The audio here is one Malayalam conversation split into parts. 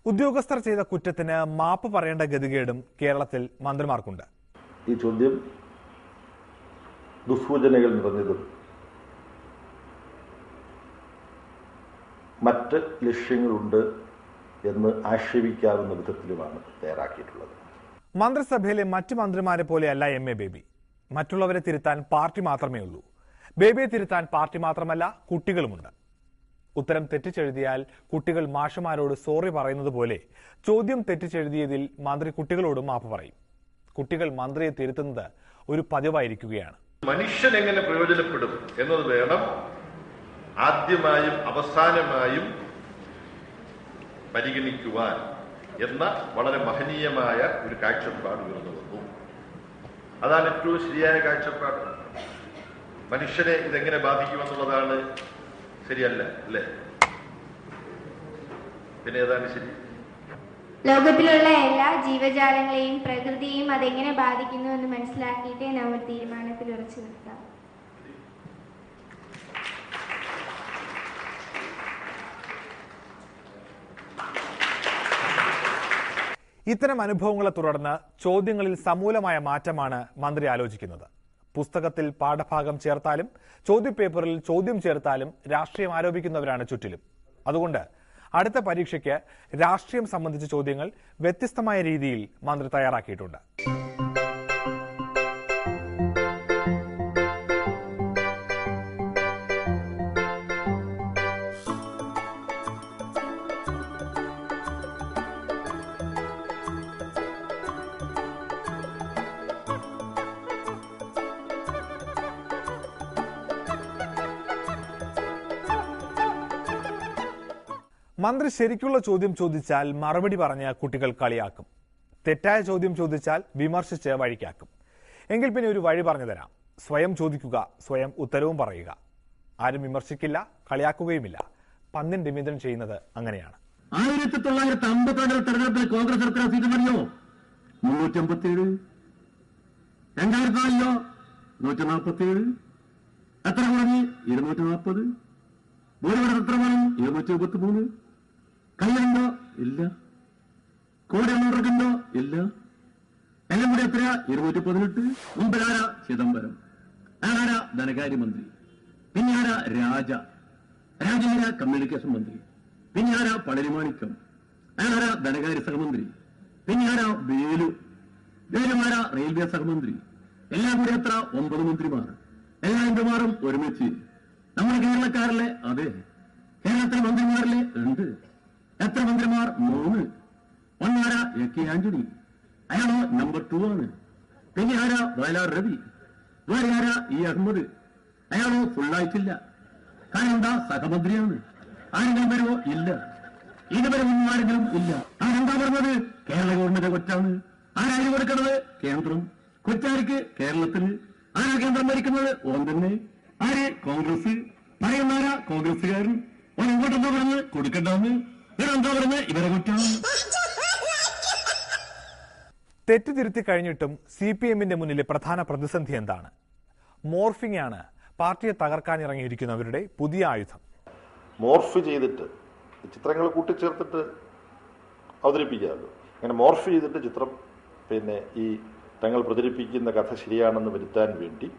ഉദ്യോഗസ്ഥർ ചെയ്ത കുറ്റത്തിന് മാപ്പ് പറയേണ്ട ഗതികേടും കേരളത്തിൽ മന്ത്രിമാർക്കുണ്ട്. ഈ ചോദ്യം ദുസ്സൂചനകൾ നിറഞ്ഞതും മറ്റ് ലക്ഷ്യങ്ങളുണ്ട് എന്ന് ആക്ഷേപിക്കാവുന്ന വിധത്തിലുമാണ് തയ്യാറാക്കിയിട്ടുള്ളത്. മന്ത്രിസഭയിലെ മറ്റ് മന്ത്രിമാരെ പോലെയല്ല MA ബേബി. മറ്റുള്ളവരെ തിരുത്താൻ പാർട്ടി മാത്രമേ ഉള്ളൂ. ബേബിയെ തിരുത്താൻ പാർട്ടി മാത്രമല്ല, കുട്ടികളുമുണ്ട്. ഉത്തരം തെറ്റിച്ചെഴുതിയാൽ കുട്ടികൾ മാഷുമാരോട് സോറി പറയുന്നത് പോലെ ചോദ്യം തെറ്റിച്ചെഴുതിയതിൽ മന്ത്രി കുട്ടികളോടും മാപ്പ് പറയും. കുട്ടികൾ മന്ത്രിയെ തിരുത്തുന്നത് ഒരു പതിവായിരിക്കുകയാണ്. മനുഷ്യൻ എങ്ങനെ പ്രയോജനപ്പെടും എന്നത് വേണം ആദ്യമായും അവസാനമായും പരിഗണിക്കുവാൻ എന്ന വളരെ മഹനീയമായ ഒരു കാഴ്ചപ്പാട് ഉയർന്നു വന്നു. അതാണ് ഏറ്റവും ശരിയായ കാഴ്ചപ്പാട്. മനുഷ്യനെ ഇതെങ്ങനെ ബാധിക്കുമെന്നുള്ളതാണ് ശരിയല്ല, അല്ലേ? പിന്നെ ഏതാണ് ശരി? ലോകത്തിലുള്ള എല്ലാ ജീവജാലങ്ങളെയും പ്രകൃതിയെയും അതെങ്ങനെ ബാധിക്കുന്നു എന്ന് മനസ്സിലാക്കിയിട്ടേ നമ്മൾ തീരുമാനത്തിൽ ഉറച്ചു നിർത്താം. ഇത്തരം അനുഭവങ്ങളെ തുടർന്ന് ചോദ്യങ്ങളിൽ സമൂലമായ മാറ്റമാണ് മന്ത്രി ആലോചിക്കുന്നത്. പുസ്തകത്തിൽ പാഠഭാഗം ചേർത്താലും ചോദ്യപേപ്പറിൽ ചോദ്യം ചേർത്താലും രാഷ്ട്രീയം ആരോപിക്കുന്നവരാണ് ചുറ്റിലും. അതുകൊണ്ട് അടുത്ത പരീക്ഷയ്ക്ക് രാഷ്ട്രീയം സംബന്ധിച്ച ചോദ്യങ്ങൾ വ്യത്യസ്തമായ രീതിയിൽ മന്ത്രി തയ്യാറാക്കിയിട്ടുണ്ട്. മന്ത്രി ശരിക്കുള്ള ചോദ്യം ചോദിച്ചാൽ മറുപടി പറഞ്ഞ് കുട്ടികൾ കളിയാക്കും. തെറ്റായ ചോദ്യം ചോദിച്ചാൽ വിമർശിച്ച് വഴിക്കാക്കും. എങ്കിൽ പിന്നെ ഒരു വഴി പറഞ്ഞു തരാം. സ്വയം ചോദിക്കുക, സ്വയം ഉത്തരവും പറയുക. ആരും വിമർശിക്കില്ല, കളിയാക്കുകയുമില്ല. പന്നിൻ രവീന്ദ്രൻ ചെയ്യുന്നത് അങ്ങനെയാണ്. 1952 തെരഞ്ഞെടുപ്പിൽ കോൺഗ്രസ് എടുത്ത സീറ്റ് മതിയോ? 357. 2004 147. എത്ര കുറഞ്ഞ്? 240. ഭൂരിപക്ഷം എത്ര വേണം? 223. കയ്യുണ്ടോ? ഇല്ല. കോടിയുണ്ടോ? ഇല്ല. എല്ലാം കൂടി എത്ര? 218. മുമ്പിലാരാ? ചിദംബരം. ആരാ? ധനകാര്യമന്ത്രി. പിന്നെ ആരാ? രാജാരാ കമ്മ്യൂണിക്കേഷൻ മന്ത്രി. പിന്നെ ആരാ? പളനിമാണിക്കം. ആരാ? ധനകാര്യ സഹമന്ത്രി. പിന്നെ ആരാ? വേലുമാരാ? റെയിൽവേ സഹമന്ത്രി. എല്ലാം കൂടി എത്ര? 9 മന്ത്രിമാർ. എല്ലാ മന്ത്രിമാരും ഒരുമിച്ച്. നമ്മുടെ കേരളക്കാരിലെ അതെ കേരളത്തിലെ മന്ത്രിമാരിലെ 2. എത്ര മന്ത്രിമാർ? 3. ഒന്നാരാ? AK ആന്റണി. അയാളോ നമ്പർ 2 ആണ്. പിന്നെ ആരാ? വയലാർ രവി. വേറെ ആരാ? E അഹമ്മദ്. അയാളോ ഫുള്ളായിട്ടില്ല. കാരണം എന്താ? സഹമന്ത്രിയാണ്. ആരെങ്കിലും വരുമോ? ഇല്ല. ഇതുവരെ ഒന്നും ആരെങ്കിലും ഇല്ല. ആരെന്താ പറഞ്ഞത്? കേരള ഗവൺമെന്റ് കൊറ്റാണ്. ആരായി കൊടുക്കുന്നത്? കേന്ദ്രം. കൊച്ചാർക്ക്? കേരളത്തിന്. ആരാ കേന്ദ്രം ഭരിക്കുന്നത്? ഓൻ തന്നെ. ആര്? കോൺഗ്രസ്. പറയുന്നാരാ? കോൺഗ്രസുകാരൻ. ഓൻ ഇങ്ങോട്ടെന്താ പറഞ്ഞത്? കൊടുക്കണ്ടെന്ന്. ഇവരെന്താ പറഞ്ഞത്? ഇവരെ കുറ്റാണ്. തെറ്റുതിരുത്തി കഴിഞ്ഞിട്ടും CPMന്റെ മുന്നിലെ പ്രധാന പ്രതിസന്ധി എന്താണ്? മോർഫിംഗ് ആണ് പാർട്ടിയെ തകർക്കാനിറങ്ങിയിരിക്കുന്നവരുടെ പുതിയ ആയുധം. മോർഫ് ചെയ്തിട്ട് ചിത്രങ്ങൾ കൂട്ടിച്ചേർത്തിട്ട് അവതരിപ്പിക്കാമല്ലോ. അങ്ങനെ മോർഫ് ചെയ്തിട്ട് ചിത്രം പിന്നെ ഈ തങ്ങൾ പ്രചരിപ്പിക്കുന്ന കഥ ശരിയാണെന്ന് വരുത്താൻ വേണ്ടി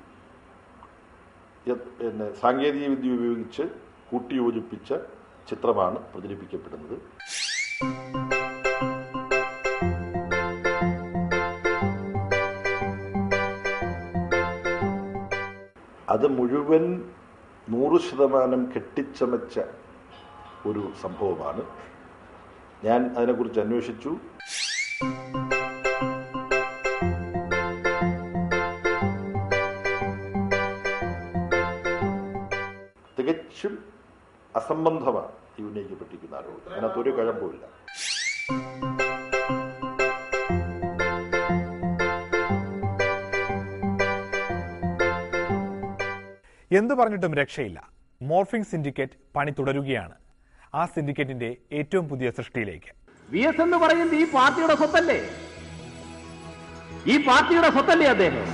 പിന്നെ സാങ്കേതിക വിദ്യ ഉപയോഗിച്ച് കൂട്ടിയോജിപ്പിച്ച ചിത്രമാണ് പ്രചരിപ്പിക്കപ്പെടുന്നത്. അത് മുഴുവൻ 100% കെട്ടിച്ചമച്ച ഒരു സംഭവമാണ്. ഞാൻ അതിനെക്കുറിച്ച് അന്വേഷിച്ചു. തികച്ചും അസംബന്ധമാണ് ഈ ഉന്നയിക്കപ്പെട്ടിരിക്കുന്ന ആരോട്. അതിനകത്തൊരു കഴമ്പുമില്ല. എന്തു പറഞ്ഞിട്ടും രക്ഷയില്ല. മോർഫിംഗ് സിൻഡിക്കേറ്റ് പണി തുടരുകയാണ്. ആ സിൻഡിക്കേറ്റിന്റെ ഏറ്റവും പുതിയ സൃഷ്ടിയിലേക്ക്. VS എന്ന് പറയുന്നത് ഈ പാർട്ടിയുടെ സ്വത്തല്ലേ? ഈ പാർട്ടിയുടെ സ്വത്തല്ലേ അദ്ദേഹം?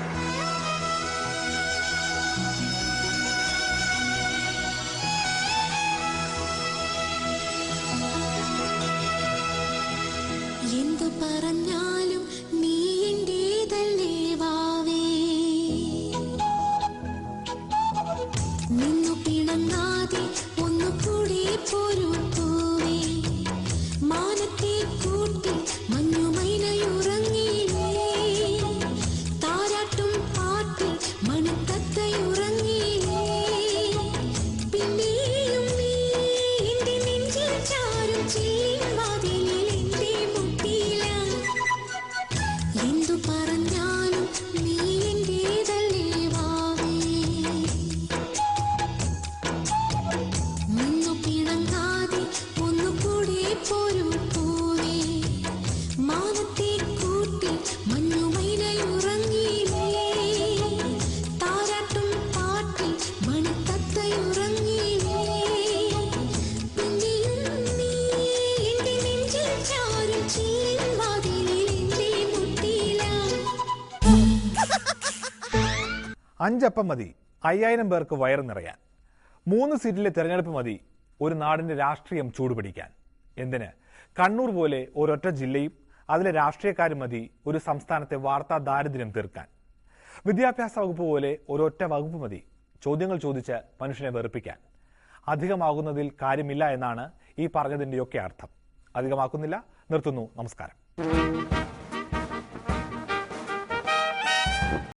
എന്തു പറഞ്ഞാലും നീ എന്റേതല്ലേ വാവേ, നിന്നു പിണങ്ങാതെ ഒന്നുകൂടെ പോരൂ പൂവേ, മാനത്തെ കൂട്ടി മഞ്ഞുമൈനയുറങ്ങിയില്ലേ, താരാട്ടും പാട്ടിൽ മണിത്തത്തയുറങ്ങിയില്ലേ, പിന്നെയും നീ എന്റെ നെഞ്ചിൽ ചാരും ചില്ലിവാതിലിൽ എന്റെ മുട്ടിയില, എന്തു പറഞ്ഞാലും നീ എന്റേതല്ലേ വാവേ, നിന്നു പിണങ്ങാതെ ഒന്നുകൂടെ പോരൂ പൂവേ, മാനത്തെ കൂട്ടി മഞ്ഞുമൈനയുറങ്ങിയില്ലേ, താരാട്ടും പാട്ടിൽ മണിത്തത്തയുറങ്ങിയില്ലേ, പിന്നെയും നീ എന്റെ നെഞ്ചിൽ ചാരും ചില്ലിവാതിലിൽ എന്റെ മുട്ടിയില. 5 അപ്പം മതി 5000 പേർക്ക് വയറ് നിറയാൻ. 3 സീറ്റിലെ തെരഞ്ഞെടുപ്പ് മതി ഒരു നാടിന്റെ രാഷ്ട്രീയം ചൂടുപിടിക്കാൻ. എന്തിന്? കണ്ണൂർ പോലെ ഒരൊറ്റ ജില്ലയും അതിലെ രാഷ്ട്രീയക്കാരും മതി ഒരു സംസ്ഥാനത്തെ വാർത്താ ദാരിദ്ര്യം തീർക്കാൻ. വിദ്യാഭ്യാസ വകുപ്പ് പോലെ ഒരൊറ്റ വകുപ്പ് മതി ചോദ്യങ്ങൾ ചോദിച്ച് മനുഷ്യനെ വെറുപ്പിക്കാൻ. അധികമാകുന്നതിൽ കാര്യമില്ല എന്നാണ് ഈ പറഞ്ഞതിന്റെയൊക്കെ അർത്ഥം. അധികമാക്കുന്നില്ല. നിർത്തുന്നു. നമസ്കാരം.